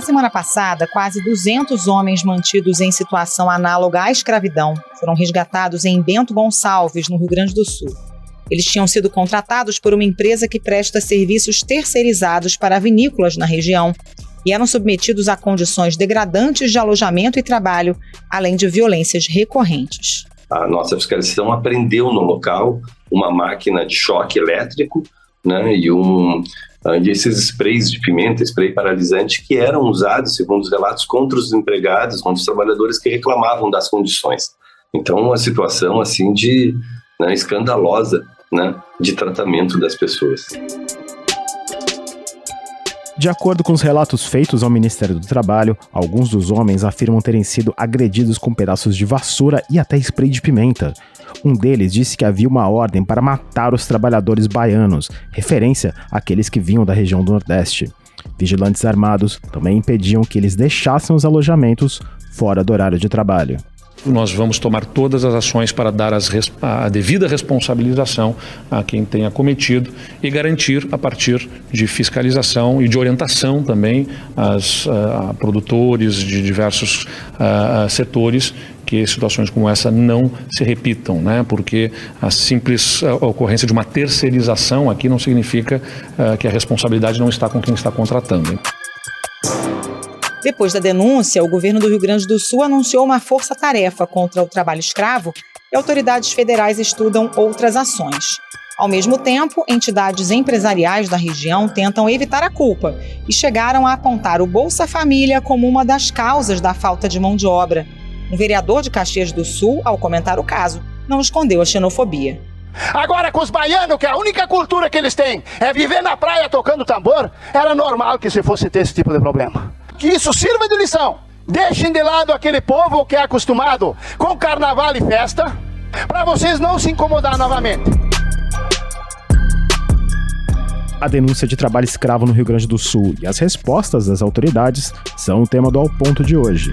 Na semana passada, quase 200 homens mantidos em situação análoga à escravidão foram resgatados em Bento Gonçalves, no Rio Grande do Sul. Eles tinham sido contratados por uma empresa que presta serviços terceirizados para vinícolas na região e eram submetidos a condições degradantes de alojamento e trabalho, além de violências recorrentes. A nossa fiscalização apreendeu no local uma máquina de choque elétrico, né, e esses sprays de pimenta, spray paralisante, que eram usados, segundo os relatos, contra os empregados, contra os trabalhadores que reclamavam das condições. Então, uma situação assim escandalosa, né, de tratamento das pessoas. De acordo com os relatos feitos ao Ministério do Trabalho, alguns dos homens afirmam terem sido agredidos com pedaços de vassoura e até spray de pimenta. Um deles disse que havia uma ordem para matar os trabalhadores baianos, referência àqueles que vinham da região do Nordeste. Vigilantes armados também impediam que eles deixassem os alojamentos fora do horário de trabalho. Nós vamos tomar todas as ações para dar a devida responsabilização a quem tenha cometido e garantir, a partir de fiscalização e de orientação também a produtores de diversos setores, que situações como essa não se repitam, né? Porque a simples ocorrência de uma terceirização aqui não significa que a responsabilidade não está com quem está contratando. Depois da denúncia, o governo do Rio Grande do Sul anunciou uma força-tarefa contra o trabalho escravo e autoridades federais estudam outras ações. Ao mesmo tempo, entidades empresariais da região tentam evitar a culpa e chegaram a apontar o Bolsa Família como uma das causas da falta de mão de obra. Um vereador de Caxias do Sul, ao comentar o caso, não escondeu a xenofobia. Agora, com os baianos, que a única cultura que eles têm é viver na praia tocando tambor, era normal que se fosse ter esse tipo de problema. Que isso sirva de lição. Deixem de lado aquele povo que é acostumado com carnaval e festa, para vocês não se incomodar novamente. A denúncia de trabalho escravo no Rio Grande do Sul e as respostas das autoridades são o tema do Ao Ponto de hoje.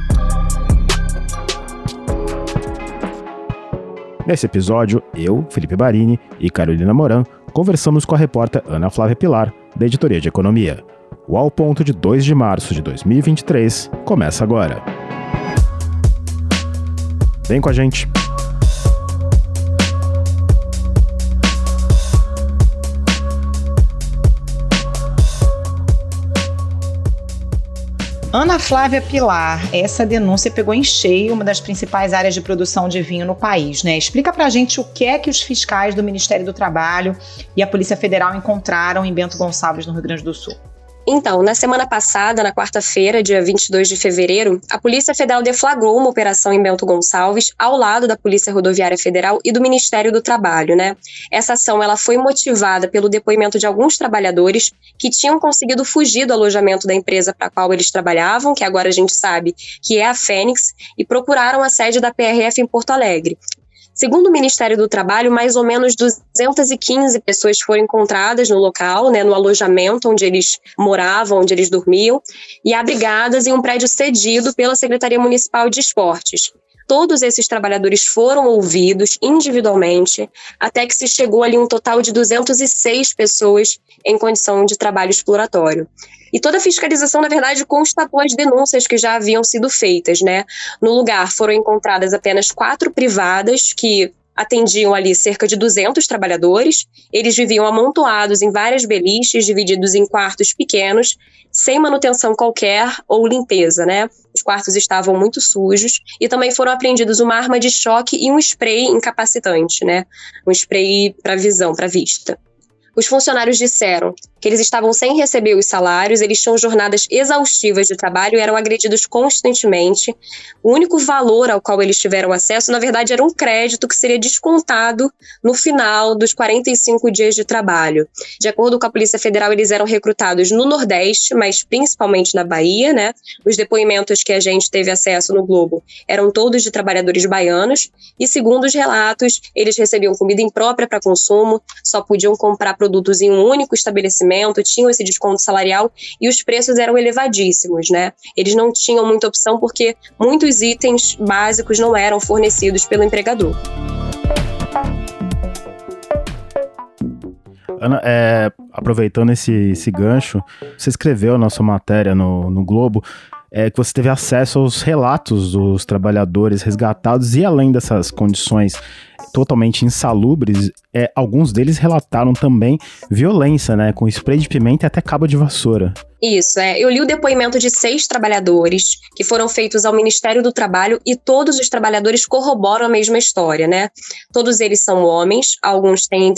Nesse episódio, eu, Felipe Barini e Carolina Moran conversamos com a repórter Ana Flávia Pilar, da Editoria de Economia. O Ao Ponto de 2 de março de 2023 começa agora. Vem com a gente! Ana Flávia Pilar, essa denúncia pegou em cheio uma das principais áreas de produção de vinho no país, né? Explica pra gente o que é que os fiscais do Ministério do Trabalho e a Polícia Federal encontraram em Bento Gonçalves, no Rio Grande do Sul. Então, na semana passada, na quarta-feira, dia 22 de fevereiro, a Polícia Federal deflagrou uma operação em Bento Gonçalves, ao lado da Polícia Rodoviária Federal e do Ministério do Trabalho, né? Essa ação ela foi motivada pelo depoimento de alguns trabalhadores que tinham conseguido fugir do alojamento da empresa para a qual eles trabalhavam, que agora a gente sabe que é a Fênix, e procuraram a sede da PRF em Porto Alegre. Segundo o Ministério do Trabalho, mais ou menos 215 pessoas foram encontradas no local, né, no alojamento onde eles moravam, onde eles dormiam, e abrigadas em um prédio cedido pela Secretaria Municipal de Esportes. Todos esses trabalhadores foram ouvidos individualmente, até que se chegou ali um total de 206 pessoas em condição de trabalho exploratório. E toda a fiscalização, na verdade, constatou as denúncias que já haviam sido feitas, né? No lugar foram encontradas apenas 4 privadas que atendiam ali cerca de 200 trabalhadores. Eles viviam amontoados em várias beliches, divididos em quartos pequenos, sem manutenção qualquer ou limpeza, né? Os quartos estavam muito sujos e também foram apreendidos uma arma de choque e um spray incapacitante, né? Um spray para visão, para vista. Os funcionários disseram que eles estavam sem receber os salários, eles tinham jornadas exaustivas de trabalho e eram agredidos constantemente. O único valor ao qual eles tiveram acesso, na verdade, era um crédito que seria descontado no final dos 45 dias de trabalho. De acordo com a Polícia Federal, eles eram recrutados no Nordeste, mas principalmente na Bahia, né? Os depoimentos que a gente teve acesso no Globo eram todos de trabalhadores baianos e, segundo os relatos, eles recebiam comida imprópria para consumo, só podiam comprar produtos em um único estabelecimento, tinham esse desconto salarial e os preços eram elevadíssimos, né? Eles não tinham muita opção porque muitos itens básicos não eram fornecidos pelo empregador. Ana, aproveitando esse gancho, você escreveu na sua matéria no Globo que você teve acesso aos relatos dos trabalhadores resgatados e além dessas condições totalmente insalubres, alguns deles relataram também violência, né, com spray de pimenta e até cabo de vassoura. Isso, eu li o depoimento de 6 trabalhadores que foram feitos ao Ministério do Trabalho e todos os trabalhadores corroboram a mesma história, né? Todos eles são homens, alguns têm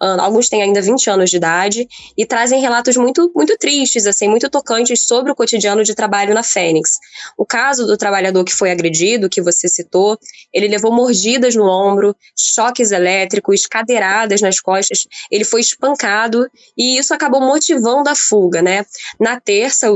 alguns têm ainda 20 anos de idade e trazem relatos muito, muito tristes, assim, muito tocantes sobre o cotidiano de trabalho na Fênix. O caso do trabalhador que foi agredido, que você citou, ele levou mordidas no ombro, choques elétricos, cadeiradas nas costas, ele foi espancado e isso acabou motivando a fuga, né? Na terça,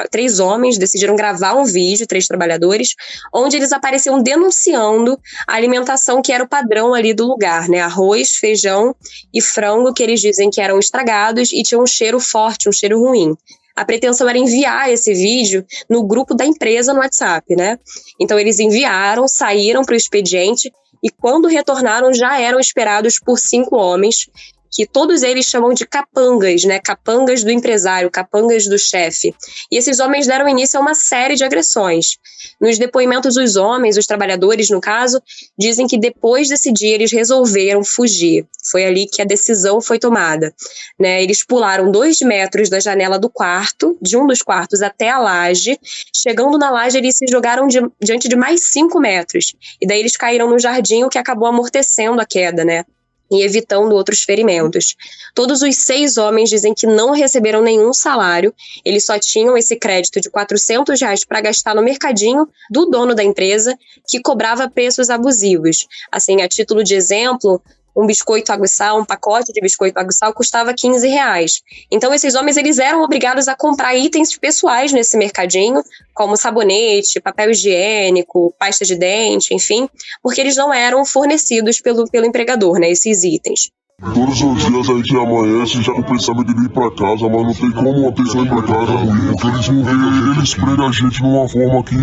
três homens decidiram gravar um vídeo, 3 trabalhadores, onde eles apareciam denunciando a alimentação que era o padrão ali do lugar, né? Arroz, feijão e frango que eles dizem que eram estragados e tinham um cheiro forte, um cheiro ruim. A pretensão era enviar esse vídeo no grupo da empresa no WhatsApp, né? Então eles enviaram, saíram para o expediente e quando retornaram já eram esperados por 5 homens, que todos eles chamam de capangas, né? Capangas do empresário, capangas do chefe. E esses homens deram início a uma série de agressões. Nos depoimentos, os homens, os trabalhadores, no caso, dizem que depois desse dia eles resolveram fugir. Foi ali que a decisão foi tomada, né? Eles pularam 2 metros da janela do quarto, de um dos quartos até a laje. Chegando na laje, eles se jogaram diante de mais 5 metros. E daí eles caíram no jardim, o que acabou amortecendo a queda, né? E evitando outros ferimentos. Todos os 6 homens dizem que não receberam nenhum salário, eles só tinham esse crédito de R$400 para gastar no mercadinho do dono da empresa, que cobrava preços abusivos. Assim, a título de exemplo, um biscoito água e sal, um pacote de biscoito água e sal custava R$15. Então esses homens eles eram obrigados a comprar itens pessoais nesse mercadinho, como sabonete, papel higiênico, pasta de dente, enfim, porque eles não eram fornecidos pelo empregador, né, esses itens. Todos os dias a gente amanhece já com o pensamento de ir pra casa, mas não tem como uma pessoa ir pra casa, porque eles não veem, eles prendem a gente de uma forma que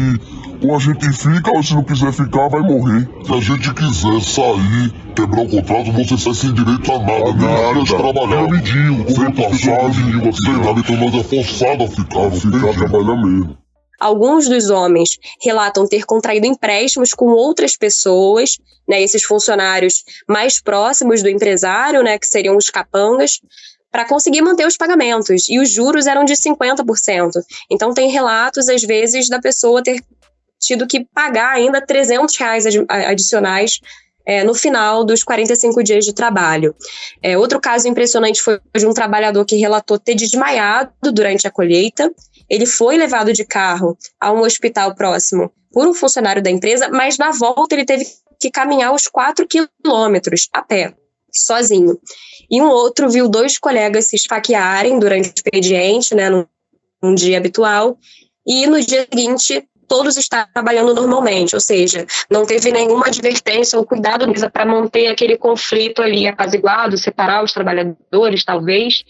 ou a gente fica, ou se não quiser ficar, vai morrer. Se a gente quiser sair, quebrar o contrato, você sai sem direito a nada, nem áreas trabalhar. Medinho, sem passagem, sem nada, então nós é forçado a ficar trabalhar mesmo. Alguns dos homens relatam ter contraído empréstimos com outras pessoas, né, esses funcionários mais próximos do empresário, né, que seriam os capangas, para conseguir manter os pagamentos. E os juros eram de 50%. Então tem relatos, às vezes, da pessoa ter tido que pagar ainda R$300 adicionais no final dos 45 dias de trabalho. Outro caso impressionante foi de um trabalhador que relatou ter desmaiado durante a colheita. Ele foi levado de carro a um hospital próximo por um funcionário da empresa, mas na volta ele teve que caminhar os 4 quilômetros a pé, sozinho. E um outro viu 2 colegas se esfaquearem durante o expediente, né, num dia habitual, e no dia seguinte todos estavam trabalhando normalmente, ou seja, não teve nenhuma advertência ou cuidado para manter aquele conflito ali apaziguado, separar os trabalhadores, talvez.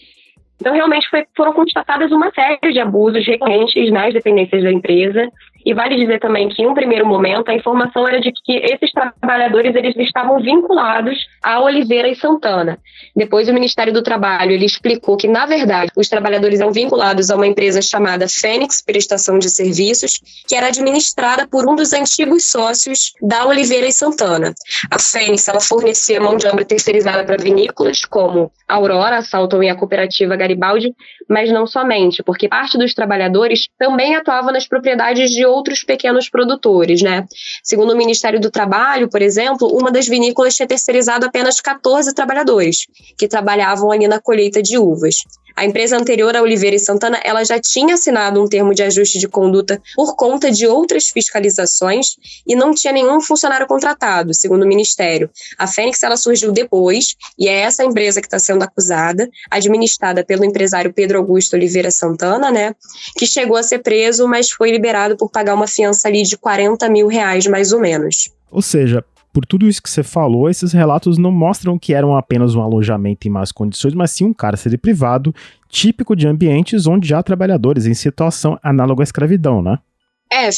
Então, realmente foram constatadas uma série de abusos recorrentes nas dependências da empresa. E vale dizer também que, em um primeiro momento, a informação era de que esses trabalhadores eles estavam vinculados à Oliveira e Santana. Depois, o Ministério do Trabalho ele explicou que, na verdade, os trabalhadores eram vinculados a uma empresa chamada Fênix Prestação de Serviços, que era administrada por um dos antigos sócios da Oliveira e Santana. A Fênix ela fornecia mão de obra terceirizada para vinícolas, como a Aurora, a Salton e a Cooperativa Garibaldi, mas não somente, porque parte dos trabalhadores também atuava nas propriedades de outros pequenos produtores, né? Segundo o Ministério do Trabalho, por exemplo, uma das vinícolas tinha terceirizado apenas 14 trabalhadores, que trabalhavam ali na colheita de uvas. A empresa anterior, a Oliveira e Santana, ela já tinha assinado um termo de ajuste de conduta por conta de outras fiscalizações e não tinha nenhum funcionário contratado, segundo o Ministério. A Fênix, ela surgiu depois e é essa empresa que está sendo acusada, administrada pelo empresário Pedro Augusto Oliveira Santana, né, que chegou a ser preso, mas foi liberado por pagar uma fiança ali de R$40 mil, mais ou menos. Ou seja, por tudo isso que você falou, esses relatos não mostram que eram apenas um alojamento em más condições, mas sim um cárcere privado, típico de ambientes onde há trabalhadores em situação análoga à escravidão, né?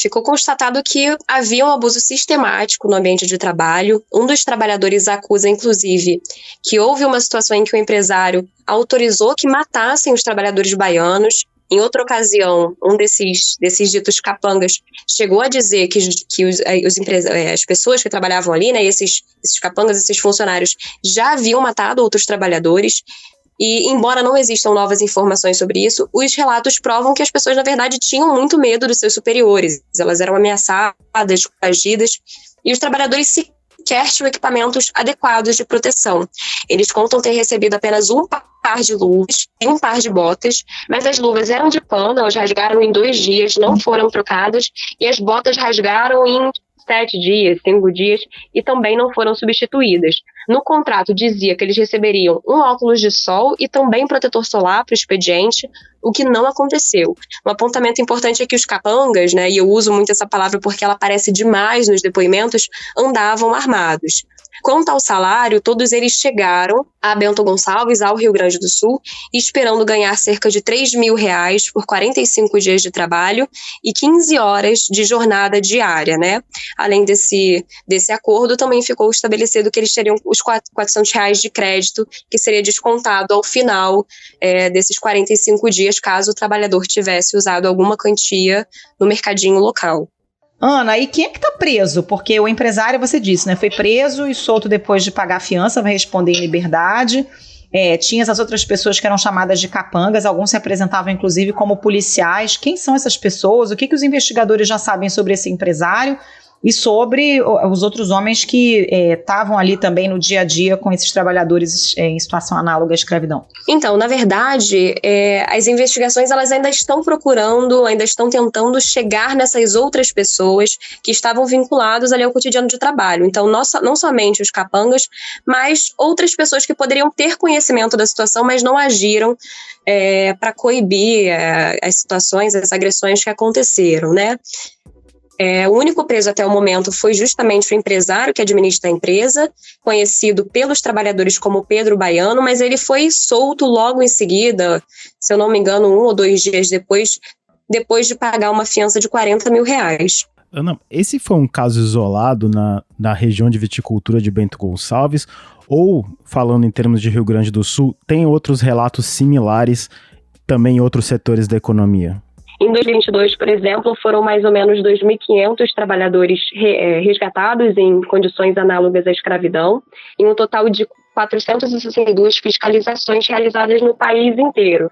Ficou constatado que havia um abuso sistemático no ambiente de trabalho. Um dos trabalhadores acusa, inclusive, que houve uma situação em que o empresário autorizou que matassem os trabalhadores baianos. Em outra ocasião, um desses ditos capangas chegou a dizer que as pessoas que trabalhavam ali, né, esses capangas, esses funcionários, já haviam matado outros trabalhadores. E, embora não existam novas informações sobre isso, os relatos provam que as pessoas, na verdade, tinham muito medo dos seus superiores. Elas eram ameaçadas, coagidas, e os trabalhadores sequer tinham equipamentos adequados de proteção. Eles contam ter recebido apenas um par de luvas e um par de botas, mas as luvas eram de pano, elas rasgaram em 2 dias, não foram trocadas, e as botas rasgaram em 7 dias, 5 dias, e também não foram substituídas. No contrato dizia que eles receberiam um óculos de sol e também protetor solar para o expediente, o que não aconteceu. Um apontamento importante é que os capangas, né, e eu uso muito essa palavra porque ela aparece demais nos depoimentos, andavam armados. Quanto ao salário, todos eles chegaram a Bento Gonçalves, ao Rio Grande do Sul, esperando ganhar cerca de R$3.000 por 45 dias de trabalho e 15 horas de jornada diária, né? Além desse acordo, também ficou estabelecido que eles teriam os R$400 de crédito, que seria descontado ao final desses 45 dias, caso o trabalhador tivesse usado alguma quantia no mercadinho local. Ana, e quem é que está preso? Porque o empresário, você disse, né, foi preso e solto depois de pagar a fiança, vai responder em liberdade. Tinha essas outras pessoas que eram chamadas de capangas, alguns se apresentavam inclusive como policiais. Quem são essas pessoas? O que os investigadores já sabem sobre esse empresário e sobre os outros homens que estavam ali também no dia a dia com esses trabalhadores em situação análoga à escravidão? Então, na verdade, as investigações elas ainda estão tentando chegar nessas outras pessoas que estavam vinculadas ali ao cotidiano de trabalho. Então, não somente os capangas, mas outras pessoas que poderiam ter conhecimento da situação, mas não agiram para coibir as situações, as agressões que aconteceram, né? O único preso até o momento foi justamente o empresário que administra a empresa, conhecido pelos trabalhadores como Pedro Baiano, mas ele foi solto logo em seguida, se eu não me engano, 1 ou 2 dias depois de pagar uma fiança de R$40.000. Ana, esse foi um caso isolado na região de viticultura de Bento Gonçalves, ou, falando em termos de Rio Grande do Sul, tem outros relatos similares também em outros setores da economia? Em 2022, por exemplo, foram mais ou menos 2.500 trabalhadores resgatados em condições análogas à escravidão, em um total de 462 fiscalizações realizadas no país inteiro.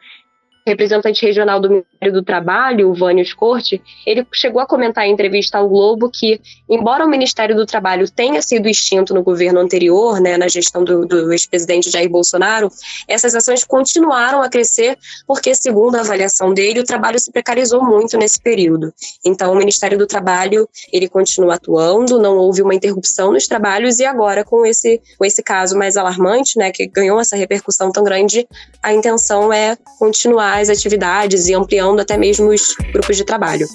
O representante regional do Ministério do Trabalho, o Vânio Corte, ele chegou a comentar em entrevista ao Globo que, embora o Ministério do Trabalho tenha sido extinto no governo anterior, né, na gestão do ex-presidente Jair Bolsonaro, essas ações continuaram a crescer porque, segundo a avaliação dele, o trabalho se precarizou muito nesse período. Então, o Ministério do Trabalho, ele continua atuando, não houve uma interrupção nos trabalhos e agora, com esse caso mais alarmante, né, que ganhou essa repercussão tão grande, a intenção é continuar as atividades e ampliando até mesmo os grupos de trabalho.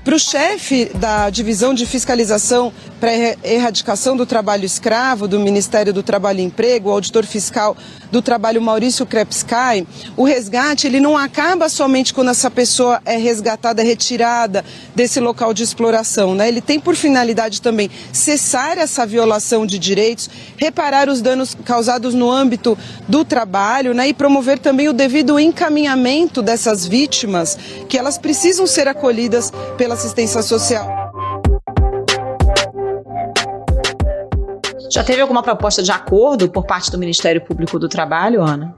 Para o chefe da Divisão de Fiscalização para a Erradicação do Trabalho Escravo do Ministério do Trabalho e Emprego, o auditor fiscal do trabalho Maurício Krepsky, o resgate ele não acaba somente quando essa pessoa é resgatada, retirada desse local de exploração, né? Ele tem por finalidade também cessar essa violação de direitos, reparar os danos causados no âmbito do trabalho, né? E promover também o devido encaminhamento dessas vítimas, que elas precisam ser acolhidas pela assistência social. Já teve alguma proposta de acordo por parte do Ministério Público do Trabalho, Ana?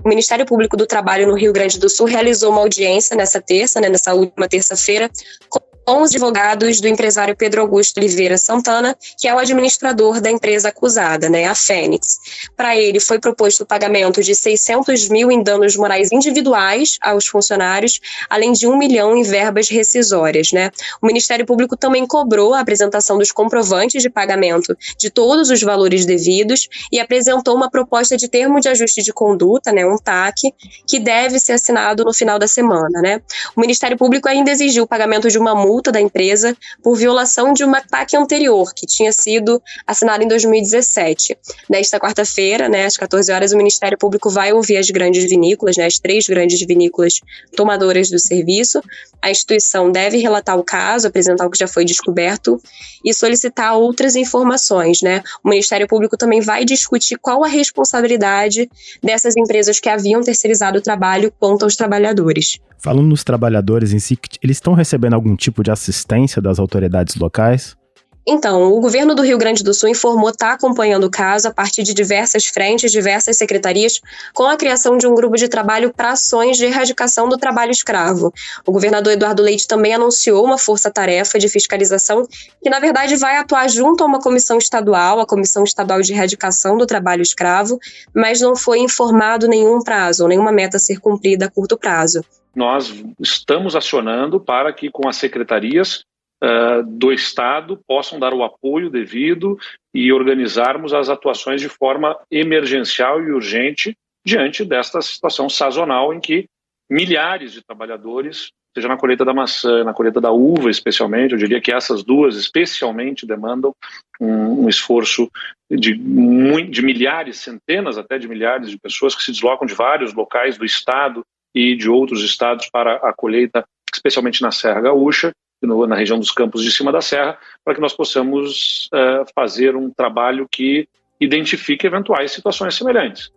O Ministério Público do Trabalho no Rio Grande do Sul realizou uma audiência nessa última terça-feira, com os advogados do empresário Pedro Augusto Oliveira Santana, que é o administrador da empresa acusada, né, a Fênix. Para ele foi proposto o pagamento de 600 mil em danos morais individuais aos funcionários, além de 1 milhão em verbas rescisórias, né. O Ministério Público também cobrou a apresentação dos comprovantes de pagamento de todos os valores devidos e apresentou uma proposta de termo de ajuste de conduta, né, um TAC, que deve ser assinado no final da semana, né. O Ministério Público ainda exigiu o pagamento de uma multa multa da empresa por violação de uma PAC anterior, que tinha sido assinada em 2017. Nesta quarta-feira, às 14 horas, o Ministério Público vai ouvir as grandes vinícolas, as 3 grandes vinícolas tomadoras do serviço. A instituição deve relatar o caso, apresentar o que já foi descoberto e solicitar outras informações, O Ministério Público também vai discutir qual a responsabilidade dessas empresas que haviam terceirizado o trabalho quanto aos trabalhadores. Falando nos trabalhadores em si, eles estão recebendo algum tipo de assistência das autoridades locais? Então, o governo do Rio Grande do Sul informou estar acompanhando o caso a partir de diversas frentes, diversas secretarias, com a criação de um grupo de trabalho para ações de erradicação do trabalho escravo. O governador Eduardo Leite também anunciou uma força-tarefa de fiscalização que, na verdade, vai atuar junto a uma comissão estadual, a Comissão Estadual de Erradicação do Trabalho Escravo, mas não foi informado nenhum prazo, nenhuma meta a ser cumprida a curto prazo. Nós estamos acionando para que, com as secretarias do Estado, possam dar o apoio devido e organizarmos as atuações de forma emergencial e urgente diante desta situação sazonal em que milhares de trabalhadores, seja na colheita da maçã, na colheita da uva especialmente, eu diria que essas duas especialmente demandam um esforço de milhares, centenas até de milhares de pessoas que se deslocam de vários locais do Estado e de outros estados para a colheita, especialmente na Serra Gaúcha, na região dos Campos de Cima da Serra, para que nós possamos fazer um trabalho que identifique eventuais situações semelhantes.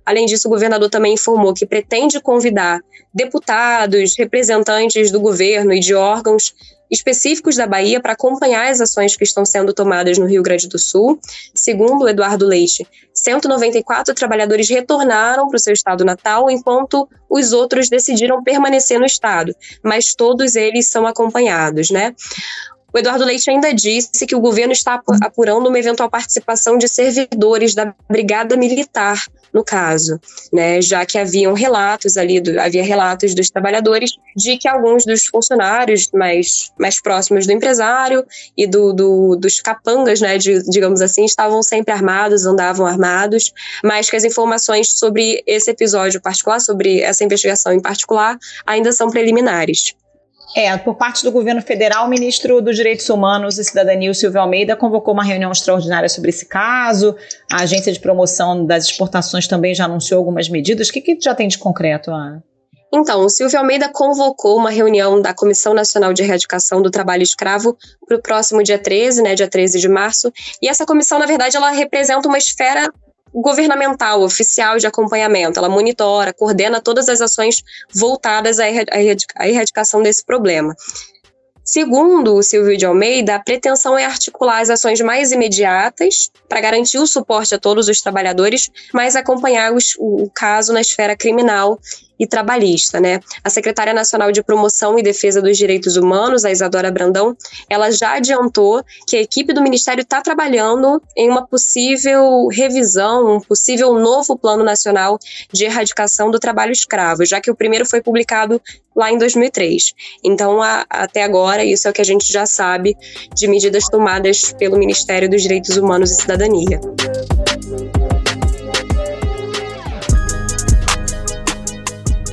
Além disso, o governador também informou que pretende convidar deputados, representantes do governo e de órgãos específicos da Bahia para acompanhar as ações que estão sendo tomadas no Rio Grande do Sul. Segundo o Eduardo Leite, 194 trabalhadores retornaram para o seu estado natal, enquanto os outros decidiram permanecer no estado, mas todos eles são acompanhados, O Eduardo Leite ainda disse que o governo está apurando uma eventual participação de servidores da Brigada Militar no caso, já que havia relatos dos trabalhadores de que alguns dos funcionários mais próximos do empresário e dos capangas, digamos assim, estavam sempre armados, andavam armados, mas que as informações sobre esse episódio particular, sobre essa investigação em particular, ainda são preliminares. Por parte do governo federal, o ministro dos Direitos Humanos e Cidadania, Silvio Almeida, convocou uma reunião extraordinária sobre esse caso. A Agência de Promoção das Exportações também já anunciou algumas medidas. O que já tem de concreto, Ana? Então, o Silvio Almeida convocou uma reunião da Comissão Nacional de Erradicação do Trabalho Escravo para o próximo dia 13, dia 13 de março. E essa comissão, na verdade, ela representa uma esfera governamental, oficial de acompanhamento. Ela monitora, coordena todas as ações voltadas à erradicação desse problema. Segundo o Silvio de Almeida, a pretensão é articular as ações mais imediatas para garantir o suporte a todos os trabalhadores, mas acompanhar o caso na esfera criminal e trabalhista, A Secretária Nacional de Promoção e Defesa dos Direitos Humanos, a Isadora Brandão, ela já adiantou que a equipe do Ministério está trabalhando em uma possível revisão, um possível novo Plano Nacional de Erradicação do Trabalho Escravo, já que o primeiro foi publicado lá em 2003. Então, até agora, isso é o que a gente já sabe de medidas tomadas pelo Ministério dos Direitos Humanos e Cidadania.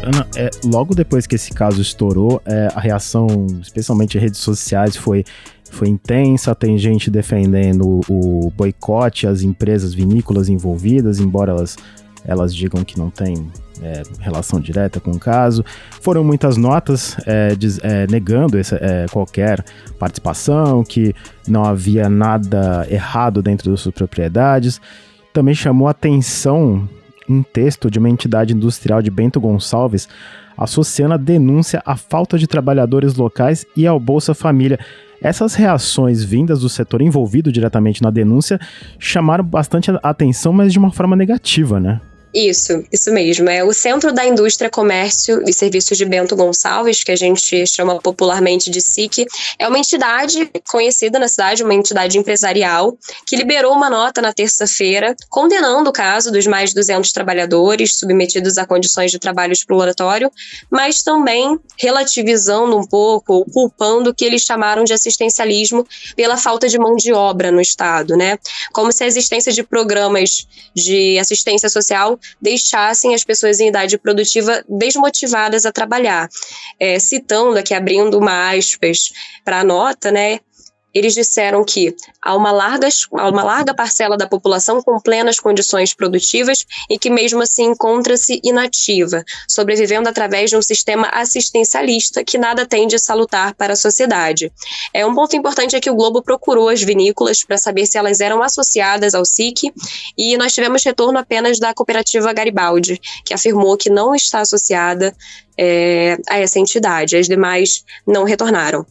Ana, logo depois que esse caso estourou, a reação, especialmente em redes sociais, foi intensa. Tem gente defendendo o boicote às empresas vinícolas envolvidas, embora elas digam que não tem relação direta com o caso. Foram muitas notas negando qualquer participação, que não havia nada errado dentro das suas propriedades. Também chamou atenção um texto de uma entidade industrial de Bento Gonçalves associando a denúncia à falta de trabalhadores locais e ao Bolsa Família. Essas reações vindas do setor envolvido diretamente na denúncia chamaram bastante atenção, mas de uma forma negativa, Isso mesmo. É o Centro da Indústria, Comércio e Serviços de Bento Gonçalves, que a gente chama popularmente de SIC, é uma entidade conhecida na cidade, uma entidade empresarial, que liberou uma nota na terça-feira condenando o caso dos mais de 200 trabalhadores submetidos a condições de trabalho exploratório, mas também relativizando um pouco, ou culpando o que eles chamaram de assistencialismo pela falta de mão de obra no Estado, Como se a existência de programas de assistência social governo deixassem as pessoas em idade produtiva desmotivadas a trabalhar. Citando aqui, abrindo uma aspas para a nota, né? Eles disseram que há uma larga parcela da população com plenas condições produtivas e que mesmo assim encontra-se inativa, sobrevivendo através de um sistema assistencialista que nada tem de salutar para a sociedade. Um ponto importante é que o Globo procurou as vinícolas para saber se elas eram associadas ao SIC e nós tivemos retorno apenas da cooperativa Garibaldi, que afirmou que não está associada a essa entidade. As demais não retornaram.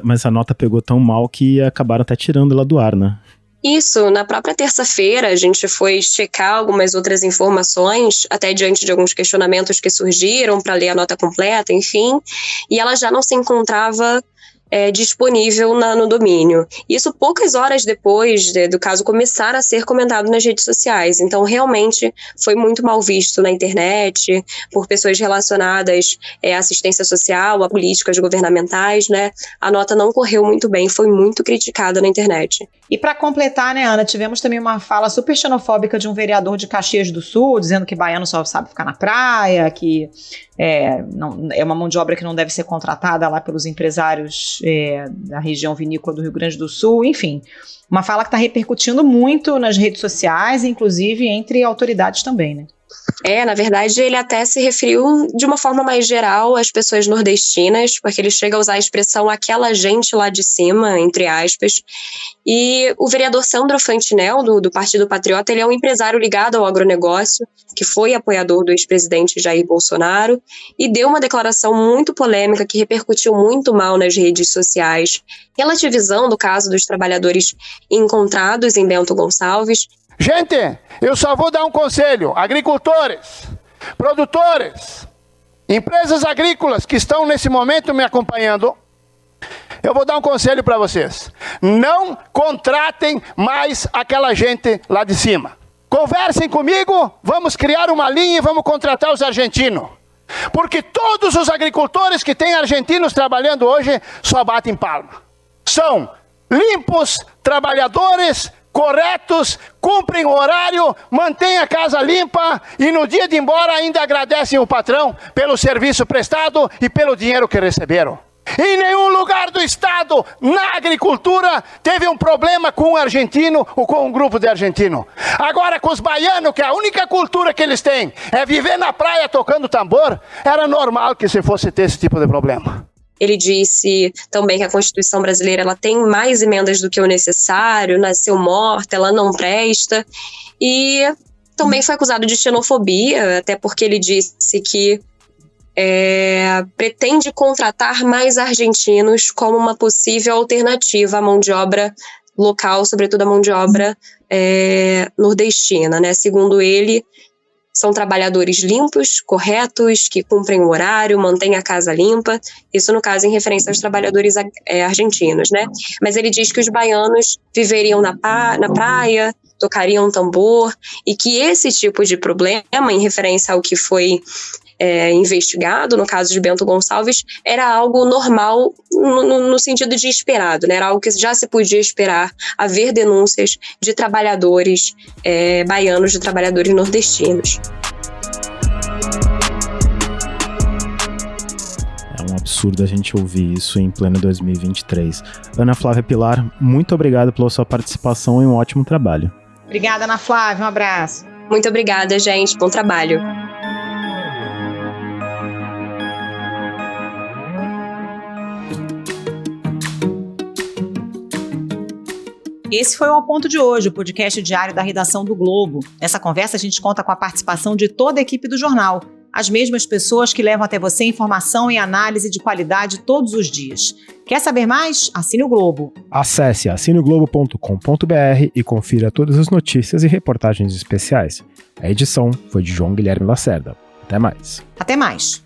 Mas a nota pegou tão mal que acabaram até tirando ela do ar, né? Isso, na própria terça-feira a gente foi checar algumas outras informações, até diante de alguns questionamentos que surgiram para ler a nota completa, enfim, e ela já não se encontrava disponível no domínio. Isso poucas horas depois do caso começar a ser comentado nas redes sociais. Então, realmente, foi muito mal visto na internet, por pessoas relacionadas à assistência social, a políticas governamentais, né? A nota não correu muito bem, foi muito criticada na internet. E para completar, né, Ana, tivemos também uma fala super xenofóbica de um vereador de Caxias do Sul, dizendo que baiano só sabe ficar na praia, que é uma mão de obra que não deve ser contratada lá pelos empresários da região vinícola do Rio Grande do Sul, enfim. Uma fala que está repercutindo muito nas redes sociais, inclusive entre autoridades também, né? Na verdade, ele até se referiu de uma forma mais geral às pessoas nordestinas, porque ele chega a usar a expressão aquela gente lá de cima, entre aspas. E o vereador Sandro Fantinel, do Partido Patriota, ele é um empresário ligado ao agronegócio, que foi apoiador do ex-presidente Jair Bolsonaro, e deu uma declaração muito polêmica que repercutiu muito mal nas redes sociais, relativizando o caso dos trabalhadores encontrados em Bento Gonçalves. Gente, eu só vou dar um conselho. Agricultores, produtores, empresas agrícolas que estão nesse momento me acompanhando, eu vou dar um conselho para vocês. Não contratem mais aquela gente lá de cima. Conversem comigo, vamos criar uma linha e vamos contratar os argentinos. Porque todos os agricultores que têm argentinos trabalhando hoje só batem palma. São limpos, trabalhadores, corretos, cumprem o horário, mantêm a casa limpa e no dia de ir embora ainda agradecem o patrão pelo serviço prestado e pelo dinheiro que receberam. Em nenhum lugar do estado, na agricultura, teve um problema com um argentino ou com um grupo de argentino. Agora com os baianos, que a única cultura que eles têm é viver na praia tocando tambor, era normal que se fosse ter esse tipo de problema. Ele disse também que a Constituição brasileira ela tem mais emendas do que o necessário, nasceu morta, ela não presta. E também foi acusado de xenofobia, até porque ele disse que pretende contratar mais argentinos como uma possível alternativa à mão de obra local, sobretudo a mão de obra nordestina, né? Segundo ele, são trabalhadores limpos, corretos, que cumprem o horário, mantêm a casa limpa. Isso, no caso, em referência aos trabalhadores argentinos, né? Mas ele diz que os baianos viveriam na praia, tocariam tambor, e que esse tipo de problema, em referência ao que foi investigado, no caso de Bento Gonçalves, era algo normal no sentido de esperado, né? Era algo que já se podia esperar, haver denúncias de trabalhadores baianos, de trabalhadores nordestinos. É um absurdo a gente ouvir isso em pleno 2023. Ana Flávia Pilar, muito obrigado pela sua participação e um ótimo trabalho. Obrigada, Ana Flávia, um abraço. Muito obrigada, gente, bom trabalho. Esse foi o Ao Ponto de hoje, o podcast diário da redação do Globo. Nessa conversa a gente conta com a participação de toda a equipe do jornal, as mesmas pessoas que levam até você informação e análise de qualidade todos os dias. Quer saber mais? Assine o Globo. Acesse assineglobo.com.br e confira todas as notícias e reportagens especiais. A edição foi de João Guilherme Lacerda. Até mais. Até mais.